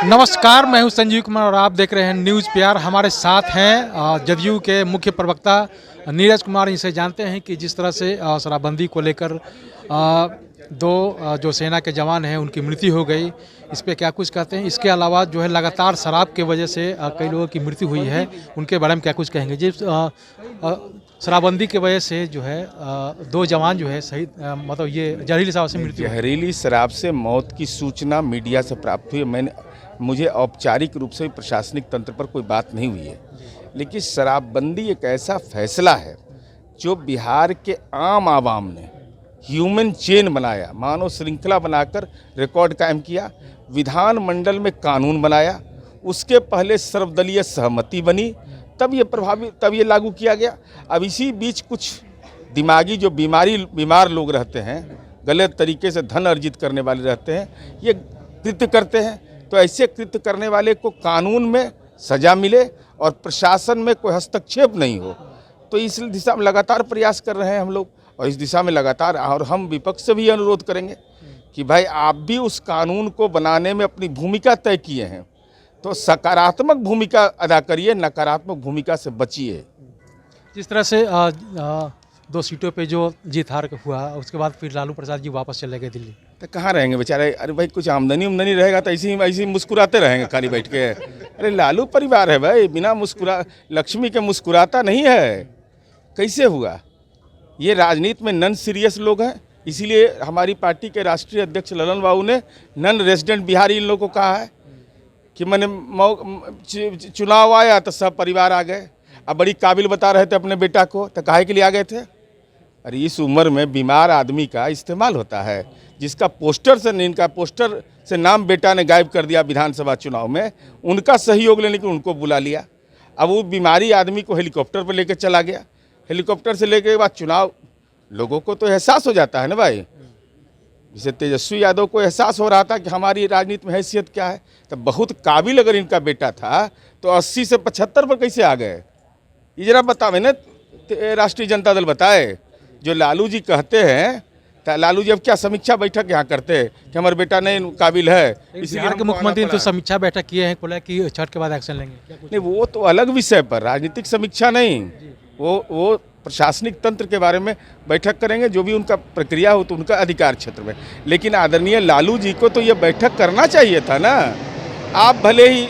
नमस्कार, मैं हूं संजीव कुमार और आप देख रहे हैं न्यूज़ प्यार। हमारे साथ हैं जदयू के मुख्य प्रवक्ता नीरज कुमार। इनसे जानते हैं कि जिस तरह से शराबबंदी को लेकर दो जो सेना के जवान हैं उनकी मृत्यु हो गई, इस पे क्या कुछ कहते हैं। इसके अलावा जो है लगातार शराब की वजह से कई लोगों की मृत्यु हुई है, उनके बारे में क्या कुछ कहेंगे। जिस शराबबंदी की वजह से जो है दो जवान जो है शहीद मतलब ये जहरीली शराब से मृत्यु। जहरीली शराब से मौत की सूचना मीडिया से प्राप्त हुई। मुझे औपचारिक रूप से प्रशासनिक तंत्र पर कोई बात नहीं हुई है, लेकिन शराबबंदी एक ऐसा फैसला है जो बिहार के आम आवाम ने ह्यूमन चेन बनाया, मानव श्रृंखला बनाकर रिकॉर्ड कायम किया, विधानमंडल में कानून बनाया, उसके पहले सर्वदलीय सहमति बनी, तब ये लागू किया गया। अब इसी बीच कुछ दिमागी जो बीमार लोग रहते हैं, गलत तरीके से धन अर्जित करने वाले रहते हैं, ये कृत्य करते हैं। तो ऐसे कृत्य करने वाले को कानून में सजा मिले और प्रशासन में कोई हस्तक्षेप नहीं हो, तो इस दिशा में लगातार प्रयास कर रहे हैं हम लोग। और इस दिशा में लगातार, और हम विपक्ष से भी अनुरोध करेंगे कि भाई आप भी उस कानून को बनाने में अपनी भूमिका तय किए हैं, तो सकारात्मक भूमिका अदा करिए, नकारात्मक भूमिका से बचिए। जिस तरह से दो सीटों पे जो जीत हार हुआ, उसके बाद फिर लालू प्रसाद जी वापस चले गए दिल्ली। तो कहाँ रहेंगे बेचारे। अरे भाई, कुछ आमदनी रहेगा तो ऐसे ही मुस्कुराते रहेंगे खाली बैठ के। अरे लालू परिवार है भाई, बिना लक्ष्मी के मुस्कुराता नहीं है। कैसे हुआ? ये राजनीति में नॉन सीरियस लोग हैं, इसीलिए हमारी पार्टी के राष्ट्रीय अध्यक्ष ललन बाबू ने नॉन रेजिडेंट बिहारी इन लोगों को कहा है कि मैंने चुनाव आया तो सब परिवार आ गए। अब बड़ी काबिल बता रहे थे अपने बेटा को, तो काहे के लिए आ गए थे? अरे इस उम्र में बीमार आदमी का इस्तेमाल होता है, जिसका पोस्टर से नाम बेटा ने गायब कर दिया विधानसभा चुनाव में, उनका सहयोग लेने के उनको बुला लिया। अब वो बीमारी आदमी को हेलीकॉप्टर पर लेकर चला गया। हेलीकॉप्टर से लेके बाद चुनाव, लोगों को तो एहसास हो जाता है ना भाई। जैसे तेजस्वी यादव को एहसास हो रहा था कि हमारी राजनीति में हैसियत क्या है, तो बहुत काबिल अगर इनका बेटा था तो 80 से 75 पर कैसे आ गए? ये जरा बतावे ना, राष्ट्रीय जनता दल बताए। जो लालू जी कहते हैं, तो लालू जी अब क्या समीक्षा बैठक यहाँ करते हैं कि हमारे बेटा नहीं काबिल है, इसलिए बिहार के मुख्यमंत्री ने तो समीक्षा बैठक किए हैं, बोला कि छठ के बाद एक्शन लेंगे। नहीं, वो तो अलग विषय पर, राजनीतिक समीक्षा नहीं, वो प्रशासनिक तंत्र के बारे में बैठक करेंगे, जो भी उनका प्रक्रिया हो तो उनका अधिकार क्षेत्र में। लेकिन आदरणीय लालू जी को तो ये बैठक करना चाहिए था ना। आप भले ही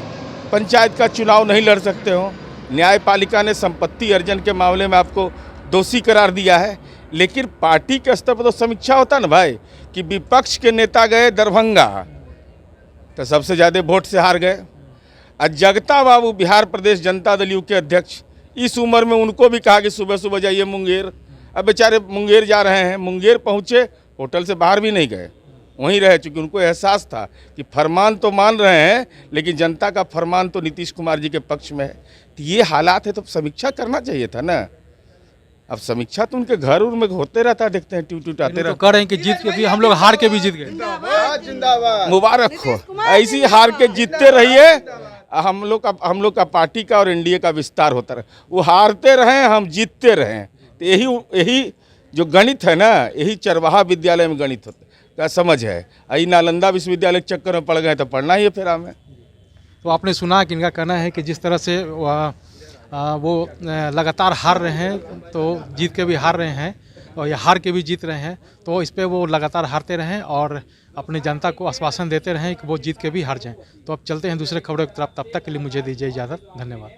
पंचायत का चुनाव नहीं लड़ सकते हो, न्यायपालिका ने संपत्ति अर्जन के मामले में आपको दोषी करार दिया है, लेकिन पार्टी के स्तर पर तो समीक्षा होता ना भाई, कि विपक्ष के नेता गए दरभंगा तो सबसे ज़्यादा वोट से हार गए। और जगता बाबू बिहार प्रदेश जनता दल यू के अध्यक्ष, इस उम्र में उनको भी कहा कि सुबह सुबह जाइए मुंगेर। अब बेचारे मुंगेर जा रहे हैं, मुंगेर पहुँचे, होटल से बाहर भी नहीं गए, वहीं रहे, चूँकि उनको एहसास था कि फरमान तो मान रहे हैं लेकिन जनता का फरमान तो नीतीश कुमार जी के पक्ष में है। तो ये हालात है, तो समीक्षा करना चाहिए था ना। अब समीक्षा तो उनके घर उर में होते रहता है, देखते हैं ट्वीट आते रहते। कह रहे हैं कि जीत के भी हम लोग हार के भी जीत गए। मुबारक हो, ऐसी हार के जीतते रहिए। हम लोग का पार्टी का और एनडीए का विस्तार होता रहे। वो हारते रहें, हम जीतते रहें। तो यही जो गणित है ना, यही चरवाहा विद्यालय में गणित का समझ है। आई नालंदा विश्वविद्यालय के चक्कर में पड़ गए तो पढ़ना ही है फिर हमें। तो आपने सुना कि इनका कहना है कि जिस तरह से वो लगातार हार रहे हैं, तो जीत के भी हार रहे हैं और ये हार के भी जीत रहे हैं, तो इस पे वो लगातार हारते रहें और अपनी जनता को आश्वासन देते रहें कि वो जीत के भी हार जाएं। तो अब चलते हैं दूसरे खबरों की तरफ, तब तक के लिए मुझे दीजिए इजाज़त। धन्यवाद।